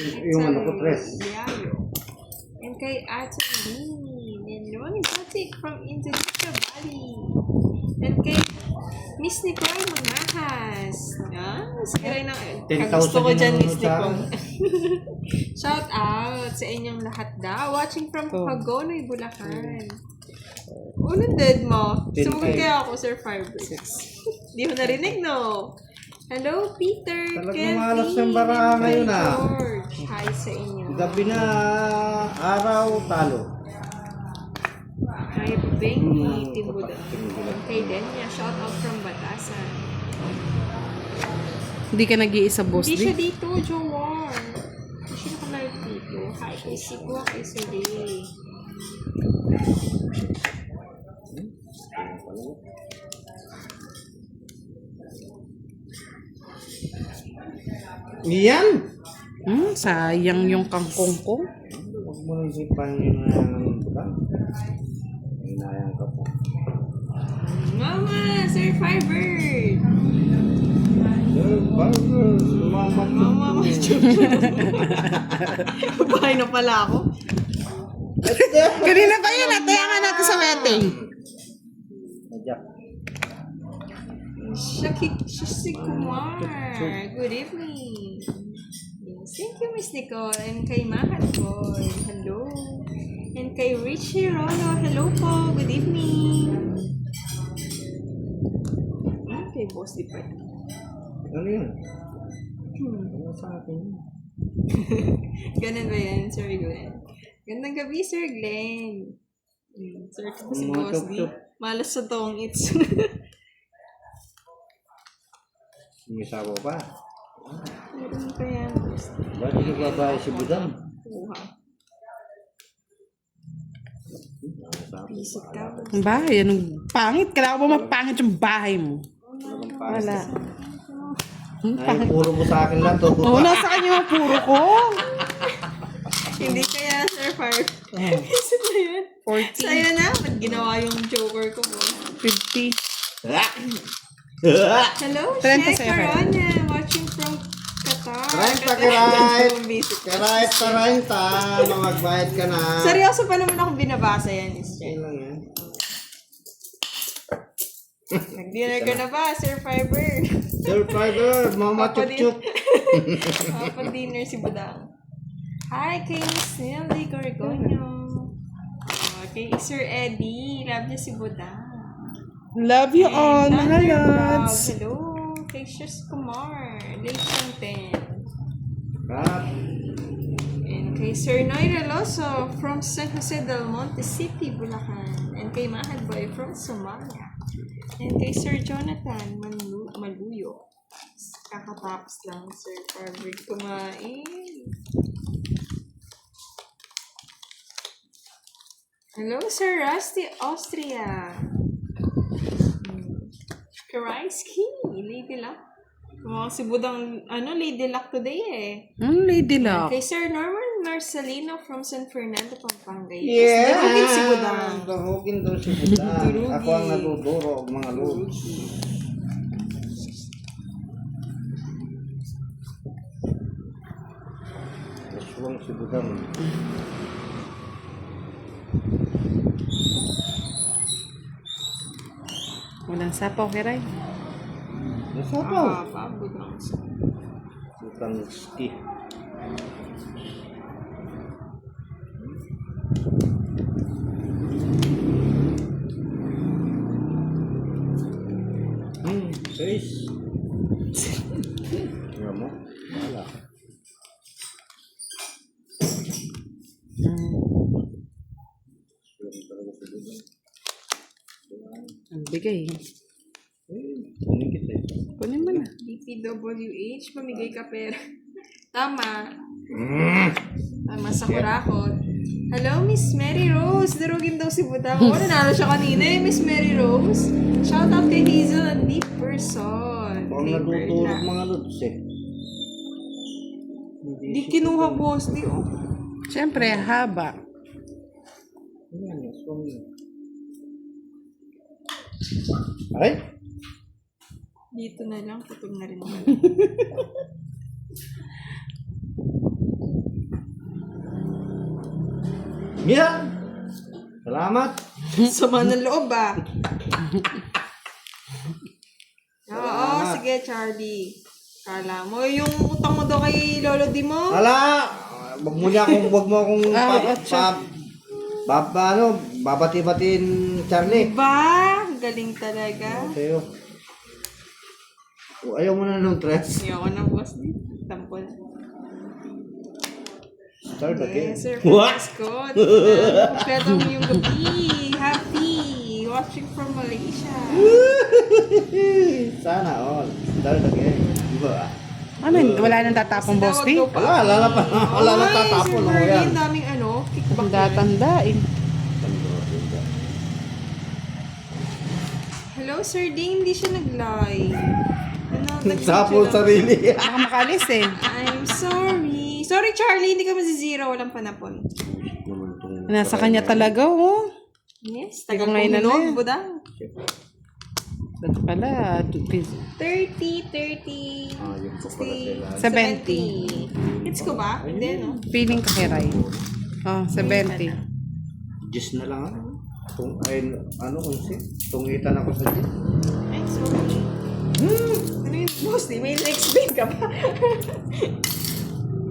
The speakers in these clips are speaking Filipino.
Yung ano ko, press. Diario. And kay Ate Lee. And Ronnie Batik from Indonesia, Bali. And kay Miss Nicole Manahas. Siray na. 10,000 Kagusto ko dyan, din Miss sa Nicole. Shout out sa inyong lahat daw. Watching from Hagonoy, Bulacan. Unang dead mo. Sumugod kaya ako, Sir Firebirds. Di mo narinig, no? Hello, Peter. Talagang malas ng bara ngayon, George. Hi sa inyo. Gabi na araw, talo. Hi, Bengi, Timbuda. Kay Denya, shout out from Batasan. Hindi ka nag-iisa, boss. Hindi siya dito, Jowar. Hindi siya nakalalit dito. Hi, kay Sigwa, kay Sari. Iyan! Sayang yung kangkong ko. Huwag mo nang sipan yun na yung buka. Hinayang ka po. Mama, Sir Firebird. Mama, Mama, bahay na pala ako. Kanina pa yun, ataya nga natin sa wedding. Najak. Shasi Kumar. Good evening. Yes, thank you, Miss Nicole. And kay Mahat Boy. Hello. And kay Richie Rolo. Hello po. Good evening. Okay, boss di pa. Ano yun? Ano sa akin yun? Ganun ba yan, Sir Glenn? Gandang gabi, Sir Glenn. Sir, ito si Boss D. Malas sa tong its. May sabaw pa. Meron pa yan, Boss D. Ba't hindi babae si Budang? Uha. Pisot ka. Ang bahay, anong pangit? Kailangan mo magpangit yung bahay mo. Wala. Ay, puro mo sa akin lang to. Oo, nasa kanya yung puro ko. Hindi kaya, Sir Fire. Pisot na yan. 40, Sa'yo na, ba't ginawa yung joker ko, Boss? 50. Hello, 30 Shek sa'yo, Fire. Corona. Watching from Qatar. Karayt! Visit. Karayt! Magbayad ka na. Seryoso pa naman akong binabasa yan, Miss Jen. Ayun lang yan. Nag-dinner ka na ba, Sir Fiber? Sir Fiber, Mama Chup-Chup. Pag-dinner si Budang. Hi, kay Miss Nelly Gorgonio. Kay Sir Eddie. Love niya si Budang. Love you all, mga Thundercloud. lods. Hello. Kay Shus Kumar. Late Champion. Kat. And kay Sir Noy Reloso from San Jose del Monte City, Bulacan. And kay Mahal Boy from Somalia. And kay Sir Jonathan Maluyo. Kakatapos lang, Sir Fabric kumain. Hello, Sir Rusty Austria. Karaiski, Lady Luck. Mga si Budang, Lady Luck today eh. Lady Luck. Kay Sir Norman Marcelino from San Fernando, Pampanga. Yeah! Darugin si Budang. Darugin daw si Budang. Ako ang naduduro, mga lods. Aswang si Budang. Walang sapaw, Kiray. Nasapaw. Budang. Budang ski. Guys. Tingnan mo. Wala. Ang bigay. Kunin kita eh. Kunin mo na. DPWH, mamigay ka pera. Tama. Tama sa kurakot. Hello, Miss Mary Rose. Darugin daw si Budang. Nanalo siya kanina eh, Miss Mary Rose. Shout out kay Hazel and Deep Person. Ako ang nadudurog mga lods eh. Di kinuha, boss. Di oh. Siyempre, haba. Ayan, aswang yun. Ay? Dito na lang, putol na rin. Yeah. Salamat. Sama ng loob ah. Oo, sige Charlie. Kala mo, yung utang mo daw kay Lolo Di mo? Hala! Wag mo akong babati-batiin, Charlie. Diba? Galing talaga. Sa'yo. Ayaw mo na nung dress. Ayoko na boss. Tampon. Start again. Yes, sir. What? Scott. Kompleto mo yung gabi. Happy. Watching from Malaysia. Sana all. Start again. Diba? Ano, wala nang tatapong, boss, di? Wala na tatapon. Sir, Yan. ang daming kickback. Tanda-tandain. Hello, Sir Ding. Hindi siya nag-live. Nagsapo sarili. Baka makalis eh. I'm sorry. Sorry, Charlie. Hindi ka mazizero. Walang panapon. Nasa kanya talaga, oh. Yes. Ikaw Tagal ngayon na kong eh. budang. Ba't pala? 30. Yung pa pala 60, sila. 70. Hits ko ba? Hindi, no? Feeling ka, Hiray. Oh, 70. Diyos na lang ako. Tungitan ako sa Diyos. Ay, sorry. Ano yung boss? May explain ka ba?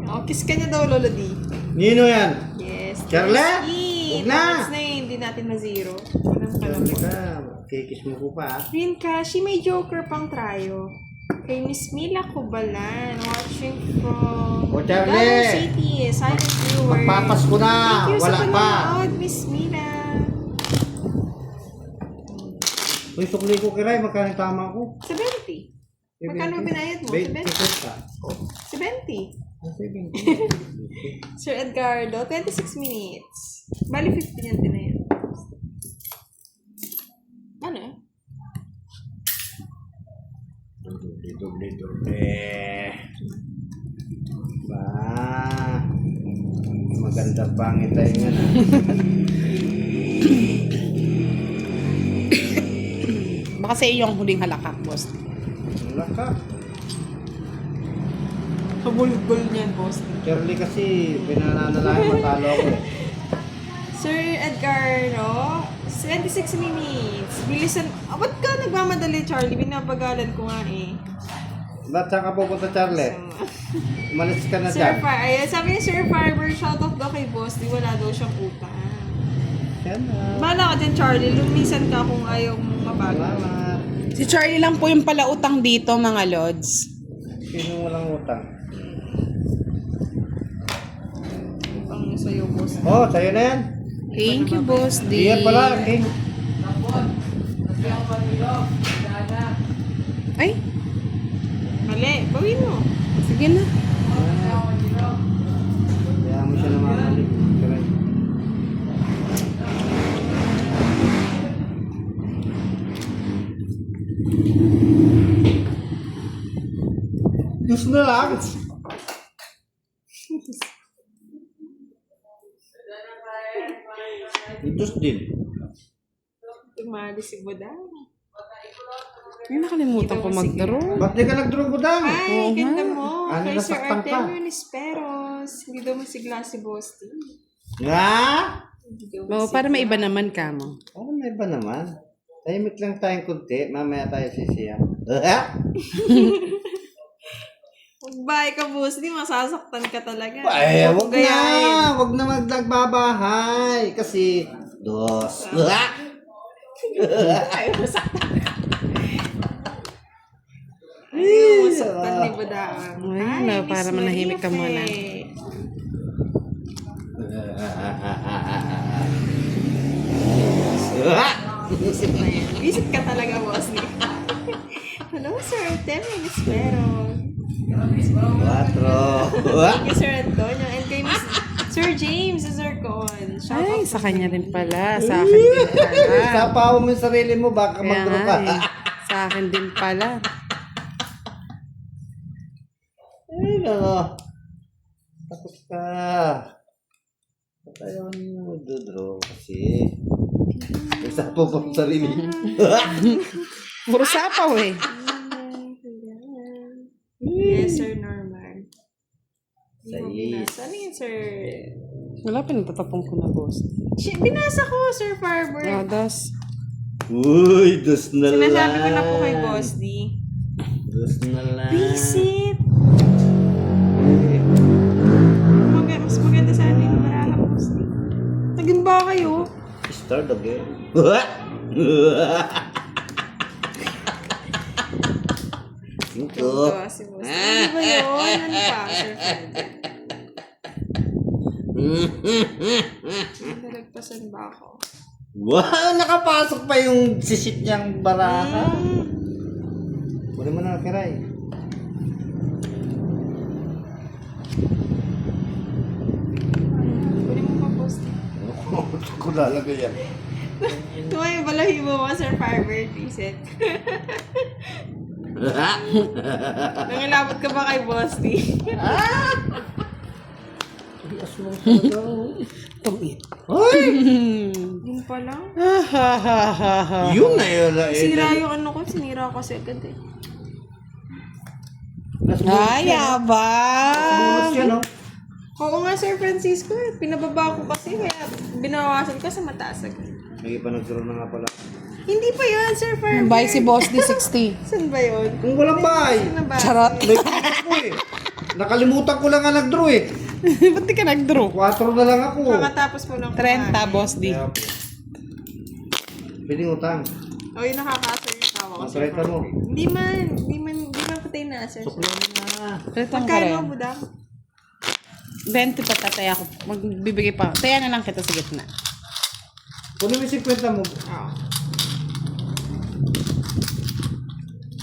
Oh, kiss ka niya daw, Lolo D. Nino yan? Yes. Charlie? Huwag Huwag na. na yun. Hindi natin mazero. Walang Charlie panapon. ka. Kikis mo ko pa. Rin Kashi, may joker pang tryo. Kay Miss Mila Kubalan, watching from O, Charlie! Davao City, silent viewer. Magpapas ko na. Thank you Wala sa pa. panonood, Miss Mila. Uy, sukli ko kiray. Magkano tama ko? 70. Magkano binayad mo? 70. 70. 70. Sir Edgardo, 26 minutes. Bali 15 yan din na yun. Ano eh? Ba. Maganda pangit tayo nga na. Baka sa iyo ang huling halakak, boss. Wala ka. Kabulbul niyan, boss. Charlie kasi pinananalayan matalo ako eh. Sir Edgardo, 26 minutes. Bilisan. Ba't ka nagmamadali, Charlie? Binabagalan ko nga eh. Ba't saan ka pupunta, Charlie? Umalis ka na Sir dyan. Ayan, sabi ni Sir Fiber, shout out daw kay boss. Di wala daw siyang utang. Yan na. Bahala ka dyan, Charlie. Lumisan ka kung ayaw mong mabagal. Salamat. Si Charlie lang po yung pala utang dito, mga lods. Sino walang utang? Utang niya sa'yo, boss. Oh, sa'yo na yan. Thank you, boss. Diyan pala, King. Ay, Mali, bawin mo. sige na. Kaya mo siya namamalik. Kiray. Diyos na lang. Diyos din. Tumali si Budang. Ay, nakalimutan ko magdaro. Ba't di ka nag-draw budang? Ay, ganda mo. Ano, Kay Sir nasaktan ka? Artemio Nisperos. Hindi daw masigla si Boss T. Nga? Hindi daw Oo, para may iba naman ka mo. Oo, may ba naman? Tahimik lang tayong kunti. Mamaya tayo sisiya. Bye ka, Boss T. Masasaktan ka talaga. Ay, wag na. Gayahin. Wag na magdagbabahay. Kasi, dos. Ay, masaktan. Ay, masaktan ni Budang. Ay, no, para Miss manahimik ka Maria muna. Fe. Visit na yan. Visit ka talaga, Boss T. Hello, Sir Artemio Nisperos. Quatro. Thank you, Sir Antonio. And kay Miss Sir James Zercon. Shout Ay, out sa kanya rin pala. Sa akin din pala. Sapaw mo yung sarili mo, baka Kaya mag-draw nga ka. eh. Sa akin din pala. Ay, nako. Tapos ka. Ba't ayaw mo mag-draw kasi? Nagsapaw pa yung sarili. Puro sapaw eh. Yes, Sir Norman. Sayis. Saan yun, Sir Wala, pinagtatapong ko na, boss. Binasa ko, Sir Farber. Das. Uy, dos na lang. Sinasabi ko na po kay Boss D. Dos na lang. Visit! Mas maganda sana yung baraha, Boss D. Naging ba kayo? Start again. Cinco. Tuwa si Boss D. Ano ba yun? Ano pa, Sir Farber? Nalagpasan ba ako? Wow, nakapasok pa yung sisit niyang baraha. Kunin mo na, Kiray. Kunin mo pa, Boss D. Ko lalagay yan. Tuwa yung balahibo mo, Sir Farber. Visit. Nangilabot ka ba kay Boss D? Aswang talaga. Tumit. Ay! Yun pa lang. Yun na yun. Sira yung ano ko, sinira ko kasi agad eh. Ay, abang. Bonus yan, no? Oo nga, Sir Francisco, pinababa ko kasi kaya binawasan ka sa mataas agad. May iba nagkaroon na nga pala. Hindi pa yun, Sir Farber. Bye si Boss D60. Saan ba yun? Kung walang bahay. Saan na ba? Charot. Nagkaroon ko eh. Nakalimutan ko lang nga nag-draw eh. Ba't di ka nag-draw? 4 na lang ako. Kakatapos mo lang 30, Boss D. Kaya po. Pwedeng utang. O yun, nakakasar yung tawa ko, Ang Sir treta mo. Farber. Hindi man patay na, Sir. Suklo na. Retong ka Magkano rin. ang budang? 20 pa tataya ko. Magbibigay pa. Taya na lang kita sa gitna. Kunin mo yung 50 mo. Oo.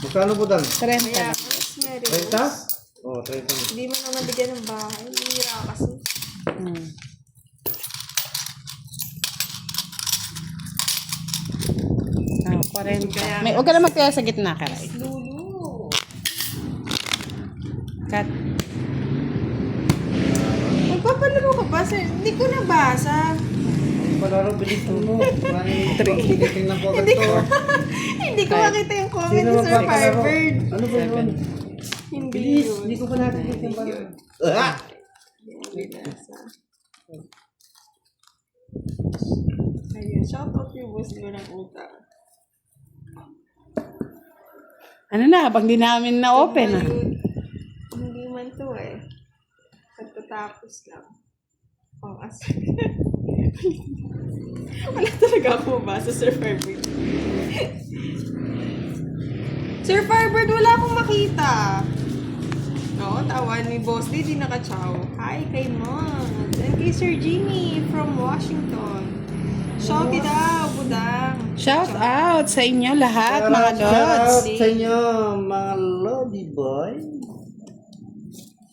Magkano po dan? 30 Kaya, lang. mas meron. 30? Oo, 30 mo. Hindi mo naman bigyan ng bahay. Hihira kasi. Hmm. Ah, 40. May, huwag ka na magtaya sa gitna, Karay. Lulu. Cut. Magpapalaro ka ba, Sir? Hindi ko nabasa. Palaro, bilis mo. Tingnan ko agad Hindi to. ko, hindi ko makita yung comment ni Sir magpapalaro? Firebird. Ano ba yun? Hindi Bilis, yun. hindi ko pa nakikita yung palaro. Ah! Ayun, shout out yung boss mo ng utang. Ano na, habang di namin na-open ah. Ayun, hindi man to eh. Pagtatapos lang. Pang as. Wala talaga ako mabasa, Sir Firebird. Sir Firebird, wala akong makita. Oo, tawan ni Boss D, di naka-chow. Hi kay Mom. And kay Sir Jimmy from Washington. Shout it out, budang. Shout out sa inyo lahat, mga Shout out lods. sa inyo, mga lodi boy.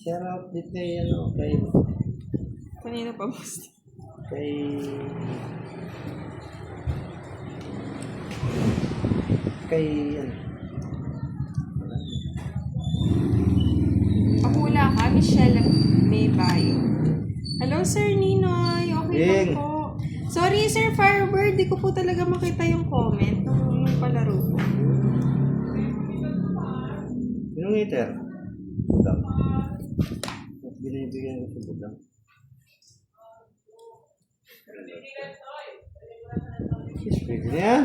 Shout out din kay, ano, Kanina pa, Boss D. kay, ano, Pahula ka, Michelle May Bayo. Hello, Sir Ninoy. Okay Ying. lang po. Sorry, Sir Firebird. Di ko po talaga makita yung comment nung palaro ko. yung heater? Budang. Binibigyan ko sa budang. Yes, pwede na yan.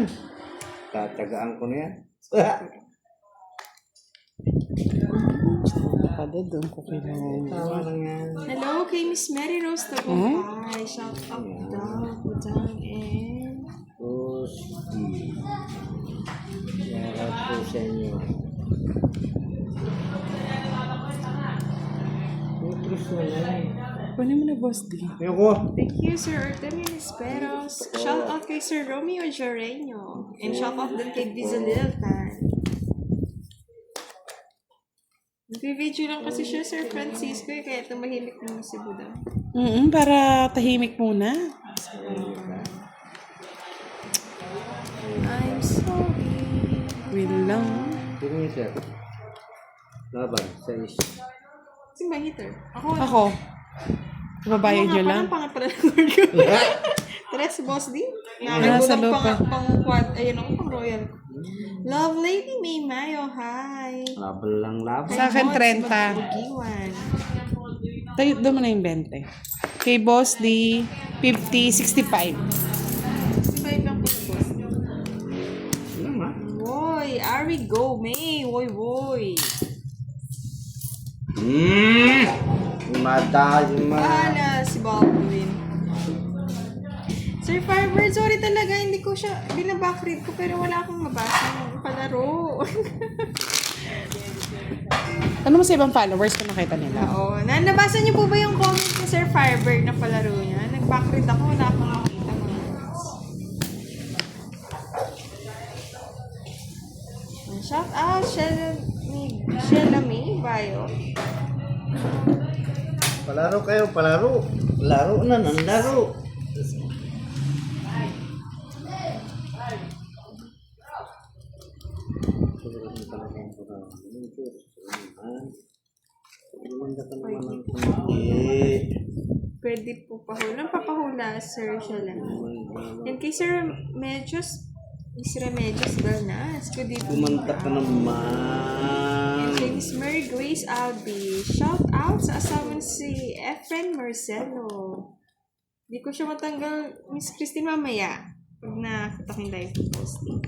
Tatagaan ko na yan. Kada doon ko kailangan. Tama lang yan. Hello kay Miss Mary Rose Tagumpay. Shout out daw, budang and... Pusti. Shout out po sa inyo. Utrus na yan. Kunin mo na, Boss D. Ayoko. Thank you, Sir Artemio Esperos. Shout out kay Sir Romeo Joreño. And shout out din kay Bizaliltan. Nag-video lang kasi siya, Sir Francisco, kaya tumahimik muna si Budang. Para tahimik muna. I'm sorry. Wait lang. Sino yung sir? Laban. 6. Si ba hitter? Ako. Ako. Babayan nyo lang. Parang pangat pala ng word ko. Tara si Boss D. Nasa lupa. Pang quad. Ayun ako, pang royal. Love Lady May Mayo, hi. Laban lang laban. Sa akin, 30. Magbugiwan. Tayo doon mo na yung 20. Kay Boss D, 50, 65. 65 lang po na boss. Ano ma? Woy, Ari go, May. Woy. Bahala si Baldwin. Sir Firebird, sorry talaga, hindi ko siya, binabackread ko pero wala akong mabasa ng palaro. Ano mo sa ibang followers kung nakita nila? Oo. Nabasa niyo po ba yung comment ni Sir Firebird na palaro niya? Nag-backread ako, wala akong makita mga words. Shout out, Sheila May Bayo. Palaro kayo, palaro. Laro na ng laro. Pwede po pahula. Papahula, Sir Sheila May. And kay Sir Remedios Galnas. Good evening. Kumanta ka naman. And kay Miss Mary Grace Albi. Shout out sa asawa ni si Efren Marcelo. Di ko siya matanggal, Miss Christine, mamaya. Pag nakita ko yung live posting.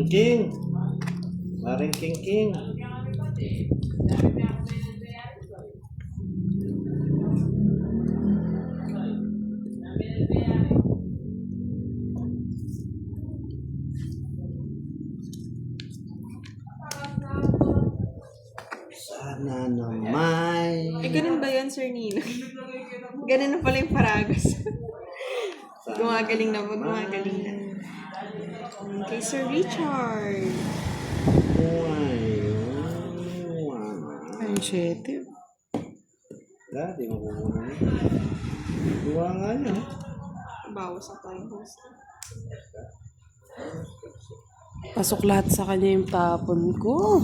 King. Maring King. Sana naman. Ganun ba yun, Sir Nino? Ganun na pala yung paragas. Gumagaling na. Kay Sir Richard. Ay, 7. Di mo kukuha. Kuha nga niya. Bawas na tayong host. Pasok lahat sa kanya yung tapon ko.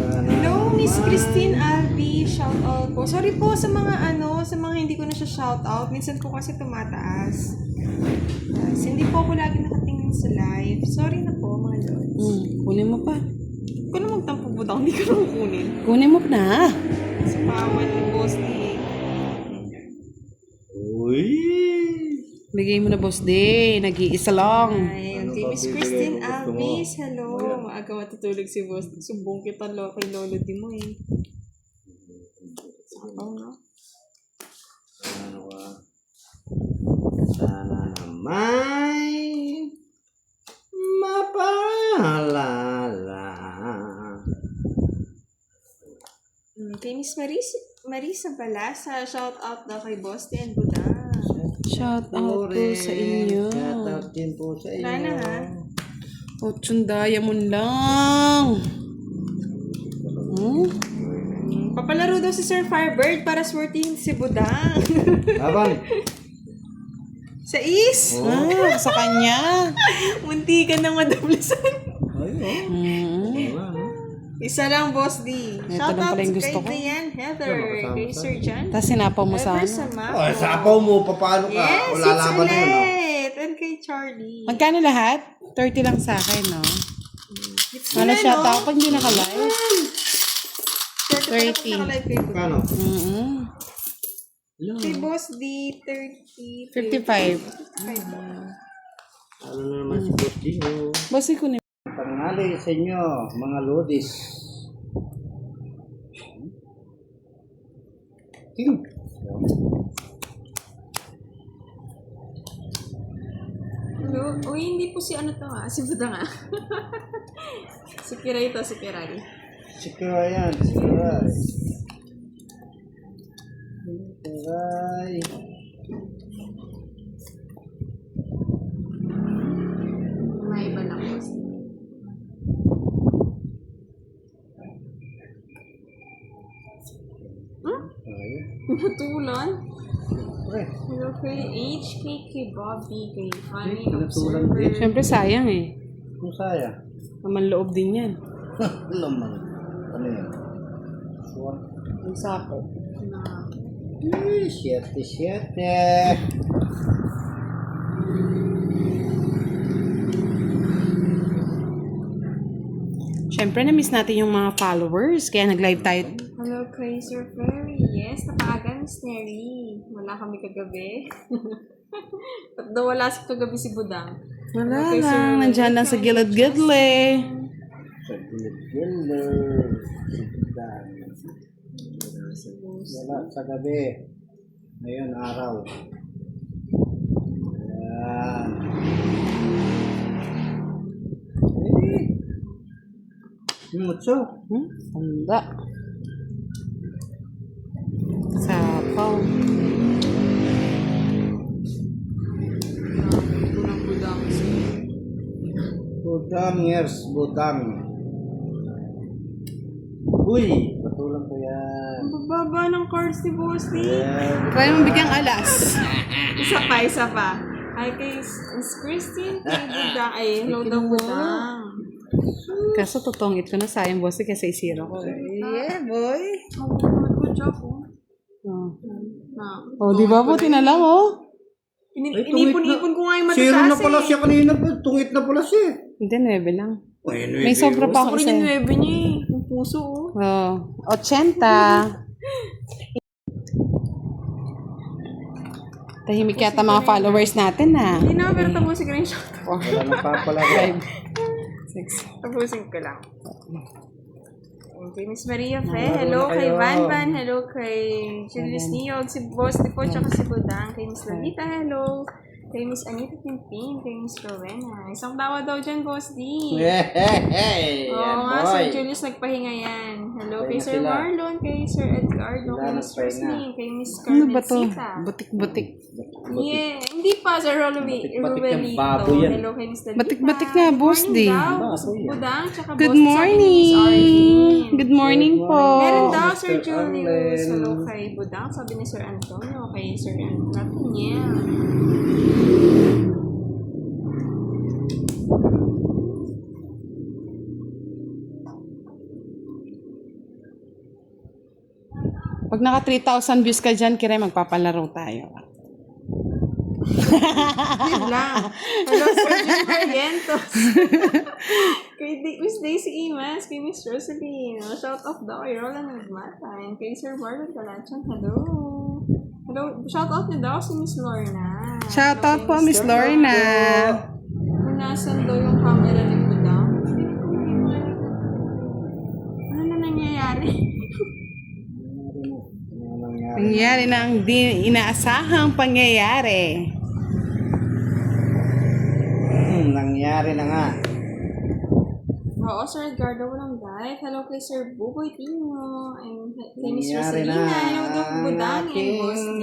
Hello, Miss Christine Albi. Shout out po. Sorry po sa mga hindi ko na siya shout out. Minsan po kasi tumataas. Yes, hindi po ako lagi nakatingin sa live. Sorry na po, mga lords. Kunin mo pa. Kung na magtampo butang, hindi ko na kukunin. Kunin mo na. Sa pawan ni Boss D. Uy! Bigay mo na, Boss D. Nag-iisa lang. Ay, okay. Miss Christine Alvis, hello. Maaga matutulog si Boss. Sumbong kita kay Lolo di mo eh. Sakaw, no? Sana naman mapaalala. Kay Miss Marisa Balasa, shout out daw kay Boss D and Buda. Shout out po sa inyo. Shout out din po sa inyo. Sana ha? Fortune diamond lang. Papalaro daw si Sir Firebird para swertihin si Budang. Habang. Sa is? Sa kanya. Munti ka na madablasan. Ayun. Isa lang, Boss D. Ito Shout lang out pala yung gusto kay ko. Diane Heather, kay Sir John. Tapos sinapaw mo sa Ever ano. sa map. Oh, sapaw mo, papalo ka. Yes, Wala it's laban na yun. Oh. ulit. And kay Charlie. Magkano lahat? 30 lang sa akin, no? Wala shout out pag hindi naka-live. 30. 30. Kano? Kay Boss D, 30. 55. Ano na naman si Boss Dino? Boss, kunin. Tanghali sa inyo, mga lodis. King. Hello? Uy, hindi po si ano to ha? Si Buda nga. Si Kiray to, si Kiray. Sikira yan, sikira. Aray. May iba na po. Ayun. Natulan? Pre. Hello kay HK, kay Bobby, kay Funny Natulan Observer. din. Siyempre sayang eh. Kung saya. Naman loob din yan. Laman. Ano yan? Swan. Ang sako. Na. Siyete. Siyempre, na-miss natin yung mga followers. Kaya nag-live tayo. Hello kay Sir Ferry. Yes, napaaga Miss Neri. Wala kami kagabi. Ba't daw wala si kagabi si Budang? Wala Okay, sir. lang. Nandyan lang sa gilid-gidle. Sa gilid-gilid. Wala sa gabi. Ngayon, araw. Ayan. Mucho. Handa. Sapaw. Budang Budang. Budang, yes, budang. Uy, patulang ko yan. Ang bababa ng cards ni Boss D. Kaya mong bigyang alas. Isa pa. Hi kay Miss Christine. Kay Budang. Ay, hello daw Budang. Kaso tutungit ko na sayang boss kasi isira ko. Yeah, boy. Good job po. Oh, Na. oh di ba po? Tinalang, oh. Inipon-ipon ko nga yung matatas Zero na pala siya kanina po. Tungit na pala siya. Hindi, 9 lang. Ay, May sobra pa Ako ako rin sa'yo. yung 9 niya eh. Yung puso oh. Oh, 80. Tahimik yata mga followers natin, ha? Hindi na, pero tapusin ko na yung shot. Wala na papala. 6. Tapusin ko lang. Okay, Miss Maria Fe. Hello kay Van Van. Hello kay Julius Niyog. Si Boss Tipo, tsaka si Budang. Kay Miss Lalita, hello. Kay Miss Anita Pimpin. Kay Miss Rowena. Isang tawa daw dyan, Boss D. Hey, Oo nga, Sir Julius nagpahinga yan. Hello kay Pahinga Sir sila. Marlon, kay Sir Edgardo, kay Sila Miss nagpahinga. Roslyn, kay Miss Ano ba to? Carmencita. Butik-butik. Yeah, hindi pa Sir Batik-batik yung Ruelito. baboy yan. Hello kay Miss Lalita. Batik-batik nga, Boss D. Boss Budang, tsaka Good Boss D, sabi ni Miss morning. Arlene. Good morning po. Meron daw, Sir Mr. Julius. Arlen. Hello kay Budang, sabi ni Sir Antonio, kay Sir Nathaniel. Pag naka 3,000 views ka dyan, Kire, magpapalaro tayo. Yun lang. Hello, Sir Jim Barrientos. Kay Miss Daisy Imas, kay Miss Rosaline. Shout out daw kay Roland Nagmatan. Kay Sir Marlon Calachan, hello. Hello, shout out niyo daw si Miss Lorna. Shoutout po, Miss Lorna. Kung nasan daw yung camera ni Budang. Ano na nangyayari? Nangyari na ang di inaasahang pangyayari. Nangyari na nga. Oo, Sir Edgardo, walang guide. Hello kay Sir Buboy Tino. And kay Miss Nangyari Rosalina. na Hello daw kay Budang and Boss D.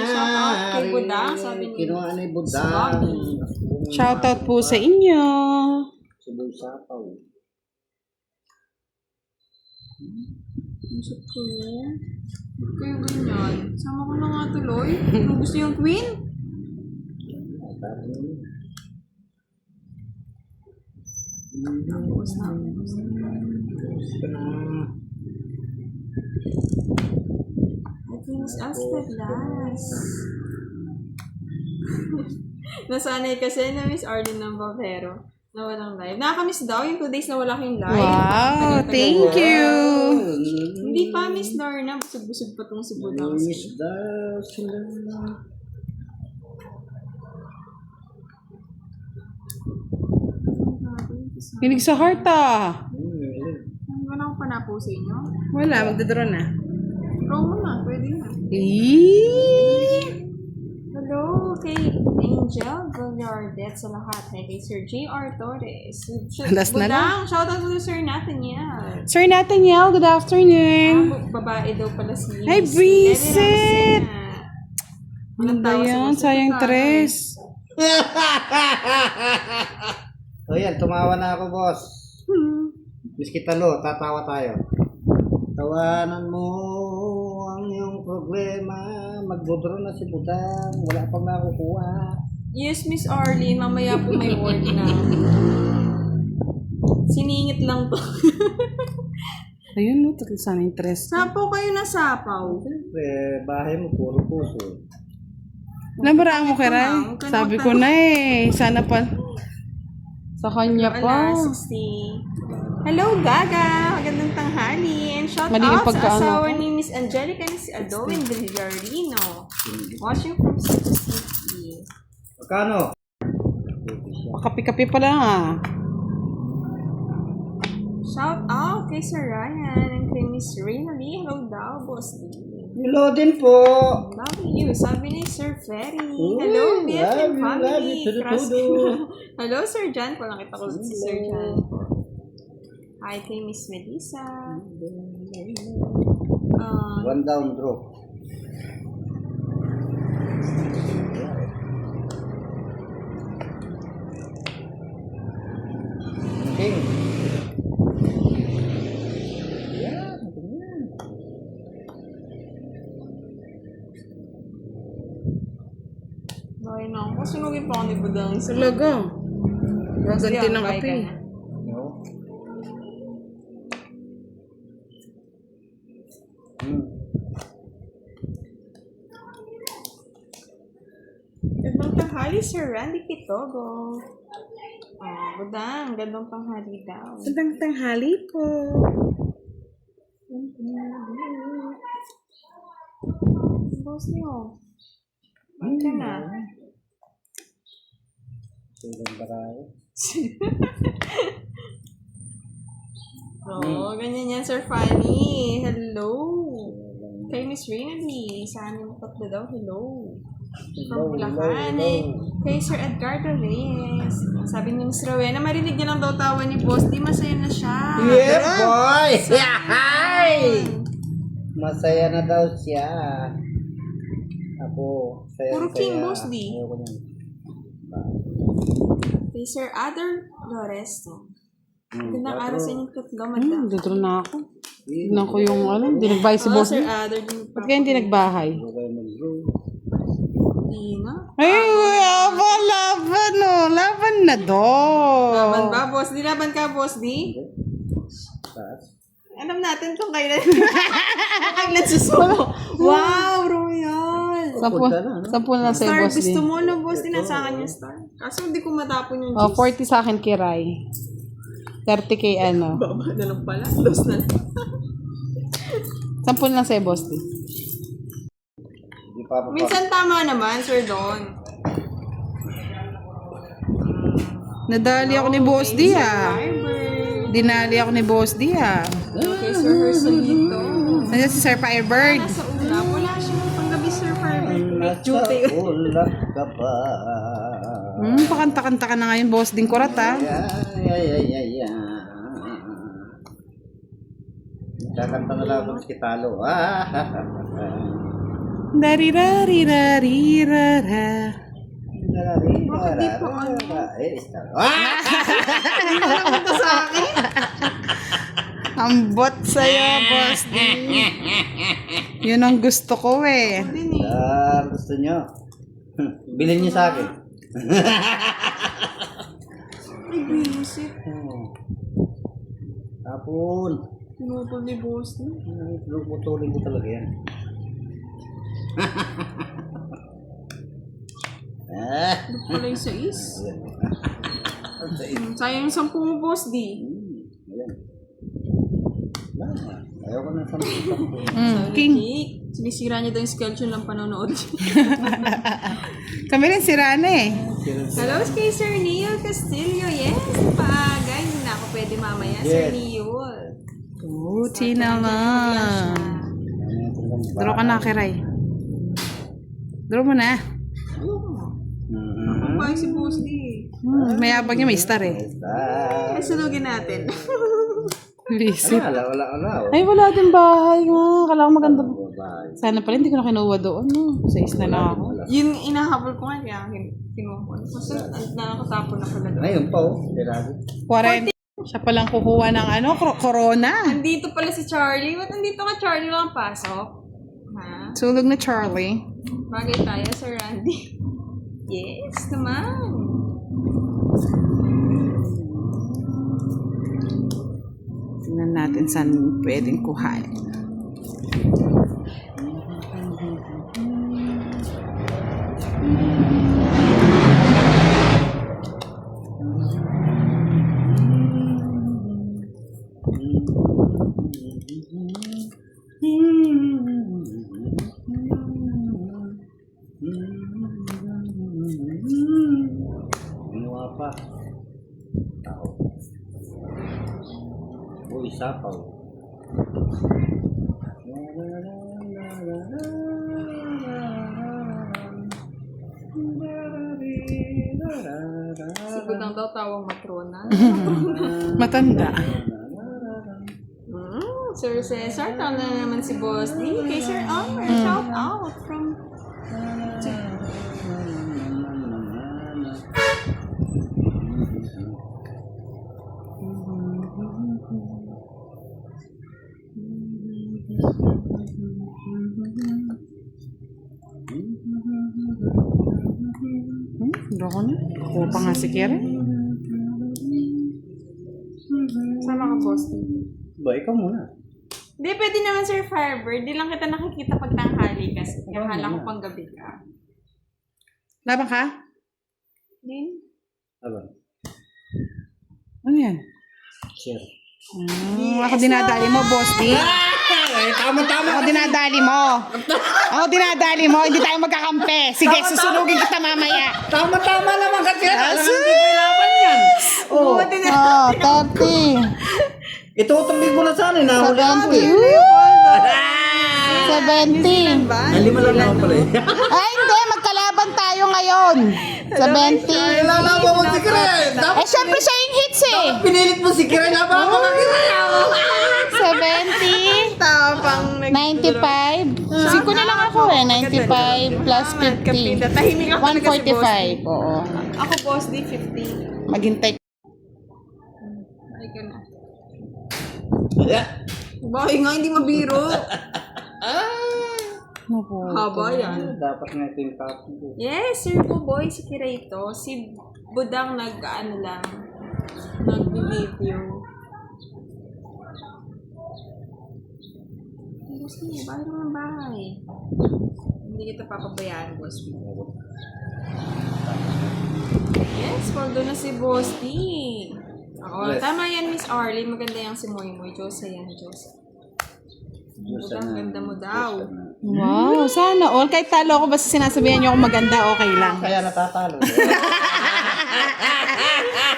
Shout out kay Budang. Sabi ni Kinuha ni Budang. Bobby. Shoutout po sa inyo. Suboy sapaw. Isip ko kayo ganyan. Sama ko na nga tuloy. Kung gusto yung queen? Tapos na. I think it's us at last. Nasanay kasi na Miss Arlene ng Bavero na walang live. Nakakamiss daw yung 2 days na wala kayong live. Wow, Tagal-tagal thank na. you. Hindi pa Miss Lorna. Busog-busog pa tong si Budang. Miss daw sila. Kinig sa heart ah. Wala akong panapo sa inyo. Wala, magdodraw na. Draw mo na. Pwede na. Hello kay Angel Villardet sa lahat. Kay Sir J.R. Torres. Last na lang. Budang, shoutout to Sir Nathaniel. Sir Nathaniel, good afternoon. Babae daw pala si Hi, Miss Briset! Walang Ano ba tawa sa yan? gusto Sayang ko, tres. O yan, tumawa na ako, boss. Miski talo, tatawa tayo. Tawanan mo ang iyong problema. Magdodro na si Budang. Wala pang nakukuha. Yes, Miss Arlene. Mamaya po may word na. Siningit lang to. Ayun, no, takot sana interest. Sapaw kayo na sapaw. Siyempre, bahay mo, puro puso. Nabaraan mo kay Ray? Sabi ko na eh. Sana pa. Sa kanya pa. Ala, 60. Hello, Gaga! Magandang tanghali. And shout Mali yung out sa pagkaano asawa ko. ni Miss Angelica and si Adoin Villarino. Watching from Cebu City. Magkano? Kapi-kapi pa lang ah. Shout out kay Sir Ryan and kay Miss Reyna Lee. Hello daw, Boss Lee. Hello din po. Love you. Sabi ni Sir Ferry. Uy, Hello, BFM love you, family. Trust tudu-tudu. Hello, Sir John. Walang kita ko si Sir John. Hi kay Miss Melissa. One down draw. King. Yan, ganyan. Bakit na ako? Sunugin pa ako ni Budang. Talaga. Gaganti ng Bye kape. ka na. No? Hmm. Gandang tanghali, Sir Randy Kitogo. Oh, Budang. Gandang tanghali daw. Gandang tanghali po. Boss niyo. Bye ka na. Silang barayo. Oo, ganyan yan, Sir Fanny. Hello. Kay Miss Reyna Lee. Sa amin tatlo daw, hello. From Bulacan. Kay Sir Edgardo Reyes. Sabi ni Miss Rowena, marinig niya lang daw tawa ni Boss. Di masaya na siya. Yeah, boy! Hi! Masaya na daw siya. Ako, saya. Puro King Boss, di? Ayoko niyan. Kay Sir Adder Loresto. Gandang araw sa inyong tatlo, madam. Dudro na ako. Tignan ko yung ano, hindi nagbahay si boss. Sir Adder din. Ba't kaya hindi nagbahay? Ina. Ay, laban oh. Laban na doon. Laban ba, Boss? Di laban ka, Boss? Di? Taas. Alam natin kung kailan. Kailan susuko. Wow, Royal. Sampu na sa'yo, Star, boss gusto din. mo no, Boss? Di nasa akin yung star. Kaso hindi ko matapon yung Oh, juice. 40 sa akin kay Rai. 30 kay ano. Baba na lang pala. Lost na lang. 10 lang sa'yo, boss din. Hindi pa pa. Minsan tama naman, Sir Don. Nadali ako ni boss D ah. Fiber. Dinali ako ni boss D ah. Okay, Sir Hersolito. Nandiyan si Sir Firebird. Nasa ulap. Wala siya panggabi, Sir Fiber. May Nasa duty. ulap ka pa. Pakanta-kanta ka na ngayon, boss din kurat ah. Ay. Kakanta na lang ako sa kitalo. Dari-dari-dari-rara. Bakit di po ano? Ito sa akin. Ang bot sa'yo, boss D. Yun ang gusto ko eh. Din eh. Gusto nyo? Bilhin nyo sa akin. Ay, bisit. Tapon. Pinutol ni Boss ni. Putulin ko talaga yan. Ito pala yung sais. Sayang yung 10 mo, Boss D. Ayan. Ayaw ko na sa King. Sinisira niya daw yung schedule ng panonood. Kami rin si Rana eh. Hello, kay Sir Neil Castillo. Yes, pagay. Hindi na ako pwede mamaya, Sir Yes. Neil. Buti naman. Draw ka na, Kiray. Draw mo na. Kapag si Boss D. Mayabang niya, may star eh. Ay, sunugin natin. Visit. Wala. Ay, wala din bahay nga. Kailangan maganda. Bye. Sana pala hindi ko na kinuha doon. No? Sa is na lang ako. Yung inahabol ko nga, kaya kinuha ko. Kasi nakakatapon na pala doon. Ngayon pa oh. Dirado. 40. Siya palang kukuha ng ano, corona. Andito pala si Charlie. Ba't andito ka, Charlie? Walang pasok? Ha? Sulog na Charlie. Bagay tayo, Sir Randy. Yes, naman. Tingnan natin saan pwedeng kuhain. Gumawa pa. Tao. Uy, sapaw. Si Budang daw tawang matrona. Matanda. Sir Cesar, tawag na naman si Boss D. Kay Sir Amber, shout out from... Hindi ako na. Kuha pa nga si Kira. Sama ka, Boss D. Ba, ikaw muna. Hindi, pwede naman Sir Firebird. Di lang kita nakikita pag tanghali kasi. Akala ko pang gabi ka. Laban ka? Din? Aba, Ano yan? share. Ako dinadali mo, Boss D. Tama-tama. Ako dinadali mo. Ako dinadali mo. Hindi tayo magkakampi. Sige, susunugin kita mamaya. Tama-tama naman kasi. Alam mo, hindi ko ilaban yan. Oh, 30. Itutubig ko na sana. Nahuli ako 70. 70. Ay, lima lang naman pala eh. Ay, hindi. Magkalaban tayo ngayon. 70. Lalaban mo si Kiray. Eh, syempre siya yung hits eh. Pinilit mo si Kiray. Laban mo ka Kiray. 70. Tapang 95. Siko na lang ako eh. 95 plus 50. Tahimik ako talaga si Boss D. 145. Oo. Ako, Boss D, 50. Maghintay. Ay ka na. Yeah. Bakit nga hindi mabiro? Naku. Haba yan. Dapat nga ito yung topic ko. Yes, Sir Boy, si Kirito. Si Budang nag-ano lang. Nag-review. Boss D, bahay naman bahay. Hindi kita papabayaan, Boss D. Yes, paldo na si Boss D. Oo, Yes. tama yan, Miss Arlene. Maganda yung si Moy Moy. Diyosa yan, Diyosa. Budang, ganda mo daw. Wow, sana all. Kahit talo ako, basta sinasabihan niyo ako maganda, okay lang. Kaya natatalo.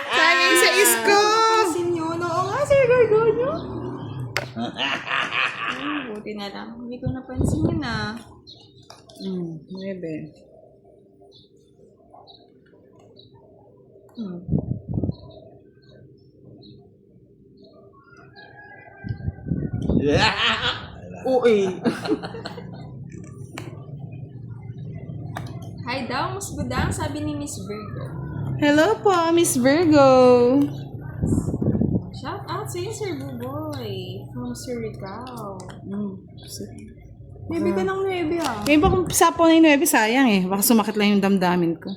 Sabi sa isko. Pansin nyo. Oo nga, Sir Gorgonyo. Buti na lang. Hindi ko napansin yun ah. 9. Uy. Hi daw, Miss Budang, sabi ni Miss Virgo. Hello po, Miss Virgo. Shout out sa iyo, Sir Buboy. From Surigao. Maybe ka ng 9 ah. Eh, baka sapo na yung 9, sayang eh. Baka sumakit lang yung damdamin ko.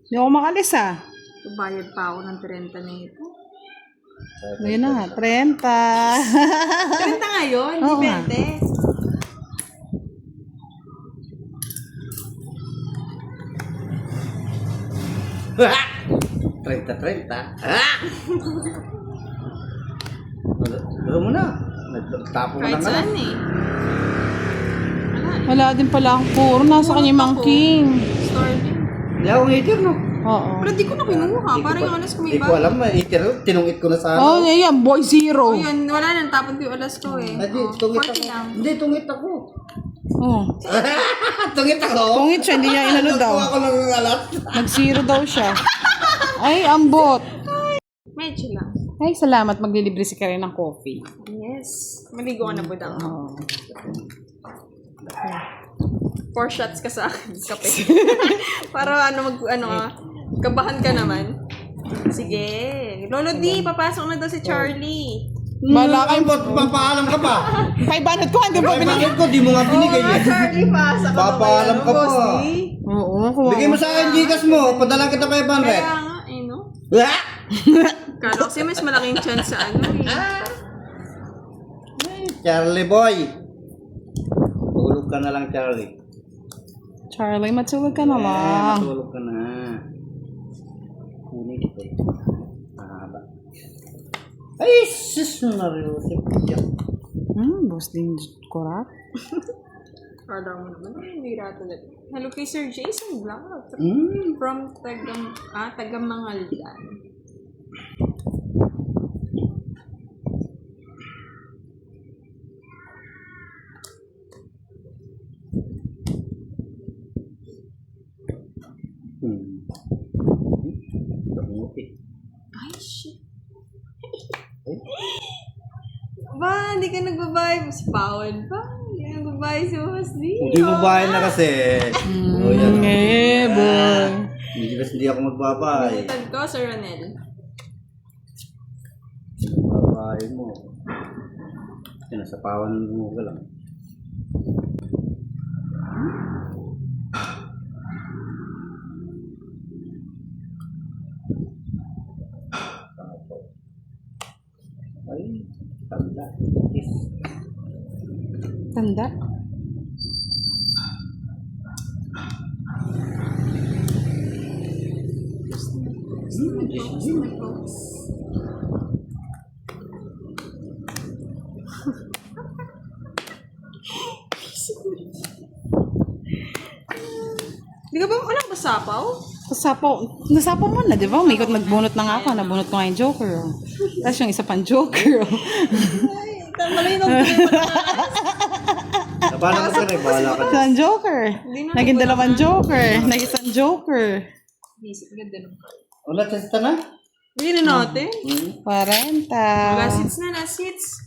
Hindi ako makalis ah. Bayad pa ako ng 30 na ito. Ayun na, 30. 30 ngayon, hindi Oo nga. 20. Trenta. Gawin mo na. Nagtapo mo Kahit lang ka saan na. eh. Wala din pala akong puro. Nasa kanya yung Mang King. Store din. Hindi ako hater, no? Oo. Pero di ko na kinuha. Di ko Parang pa- yung alas ko may Di ko alam, hater. Tinungit ko na sana. Oh, yan, boy zero. Oh, yun. Wala nang tapon ko yung alas ko eh. Hindi, Oh, tungit 40 ako. lang. Hindi, tungit ako. Oh. Tungit ako? Tungit siya, hindi niya inano daw. Nagkuha ko ng alat. Nag-zero daw siya. Ay, ambot. Medyo lang. Ay, salamat. Maglilibre si Karen ng coffee. Yes. Maligo ka na, Budang. Oh. 4 shots ka sa akin, kape. Para kabahan ka naman. Sige. Lolo D, papasok na daw si Charlie. Bala Ay, ba't papaalam ka pa? 500 ko, hindi ba Ay, binigyan? bakit ko? Di mo nga binigay eh. Charlie, pasa ka Papaalam ka Boss pa. D. Oo, kuha. Bigay mo sa akin, Gcash mo. Padala kita 500. Kaya nga, eh, no? Ah! Kala kasi mas malaking chance sa ano eh. Charlie boy! Tulog ka na lang, Charlie. Charlie, matulog ka na lang. Matulog ka na. Kunin ito. Mahaba. Ay, sis na rin. Boss din korat. Kala mo naman, hindi rata talaga. Hello kay Sir Jason Vlog. From Tagamangaldan. Ay, shit. Ba, hindi ka nagbabayad. Si Pawan pa. Hindi ka nagbabayad si Boss D. Hindi mo bahay na kasi. O yan. boy. Hindi ako magbabayad. Butad ko, Sir Ronel. Babayad mo. Sinasapawan mo ka lang. Ay, tanda. Yes. Tanda. Di ka ba walang masapaw? Nasapaw mo na, di ba? Umikot, nagbunot na nga ako. Nabunot ko nga yung Joker. Oh. Tapos yung isa pang Joker. Oh. Ay, malay nung Paano mo ka rin? Bahala ka. Isang Joker. Naging dalawang Joker. Naging isang Joker. Isip ganda nung card. Wala, testa na? Hindi na natin. 40. Last hits na, last hits.